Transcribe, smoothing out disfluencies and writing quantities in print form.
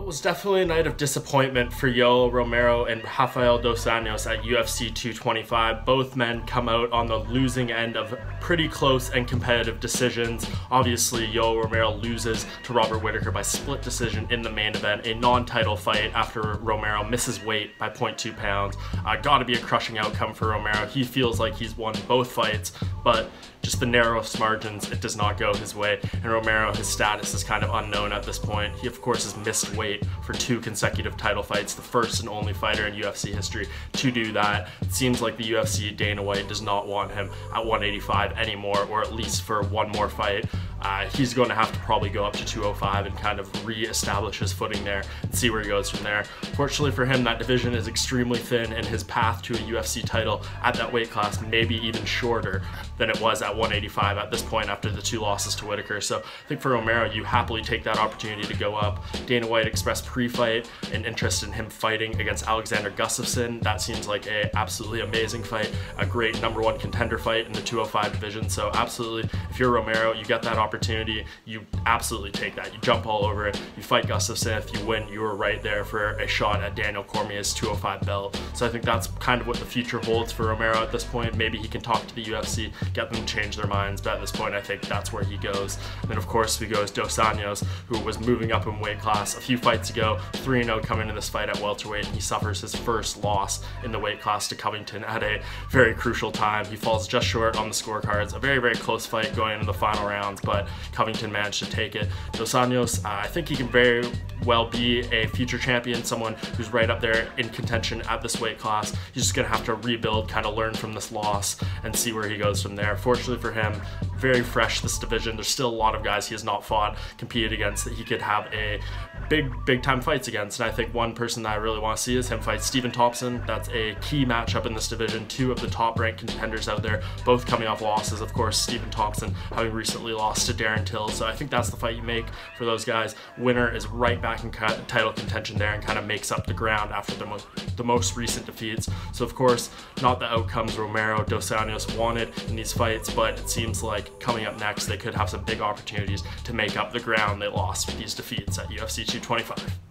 was definitely a night of disappointment for Yoel Romero and Rafael Dos Anjos at UFC 225. Both men come out on the losing end of pretty close and competitive decisions. Obviously, Yoel Romero loses to Robert Whittaker by split decision in the main event, a non-title fight after Romero misses weight by 0.2 pounds. Gotta be a crushing outcome for Romero. He feels like he's won both fights, but just the narrowest margins, it does not go his way. And Romero, his status is kind of unknown at this point. He, of course, has missed weight for 2 consecutive title fights, the first and only fighter in UFC history to do that. It seems like the UFC, Dana White, does not want him at 185 anymore, or at least for one more fight. He's going to have to probably go up to 205 and kind of re-establish his footing there and see where he goes from there. Fortunately for him, that division is extremely thin, and his path to a UFC title at that weight class may be even shorter than it was at 185 at this point after the 2 losses to Whittaker. So I think for Romero, you happily take that opportunity to go up. Dana White expressed pre-fight an interest in him fighting against Alexander Gustafsson. That seems like a absolutely amazing fight, a great #1 contender fight in the 205 division. So absolutely, if you're Romero, you get that opportunity, you absolutely take that. You jump all over it, you fight Gustafsson. If you win, you are right there for a shot at Daniel Cormier's 205 belt. So I think that's kind of what the future holds for Romero at this point. Maybe he can talk to the UFC, get them to change their minds, but at this point I think that's where he goes. And then of course we go to Dos Anjos, who was moving up in weight class a few fights ago, 3-0 coming into this fight at welterweight, and he suffers his first loss in the weight class to Covington at a very crucial time. He falls just short on the scorecards. A very, very close fight going into the final rounds, but Covington managed to take it. Dos Anjos, I think he can very well be a future champion, someone who's right up there in contention at this weight class. He's just gonna have to rebuild, kind of learn from this loss and see where he goes from there. Fortunately for him, very fresh this division. There's still a lot of guys he has not fought, competed against, that he could have a big time fights against. And I think one person that I really want to see is him fight Stephen Thompson. That's a key matchup in this division. 2 of the top ranked contenders out there, both coming off losses. Of course, Stephen Thompson having recently lost to Darren Till. So I think that's the fight you make for those guys. Winner is right back in title contention there and kind of makes up the ground after the most recent defeats. So of course, not the outcomes Romero, Dos Anjos wanted in these fights, but it seems like coming up next, they could have some big opportunities to make up the ground they lost with these defeats at UFC 225.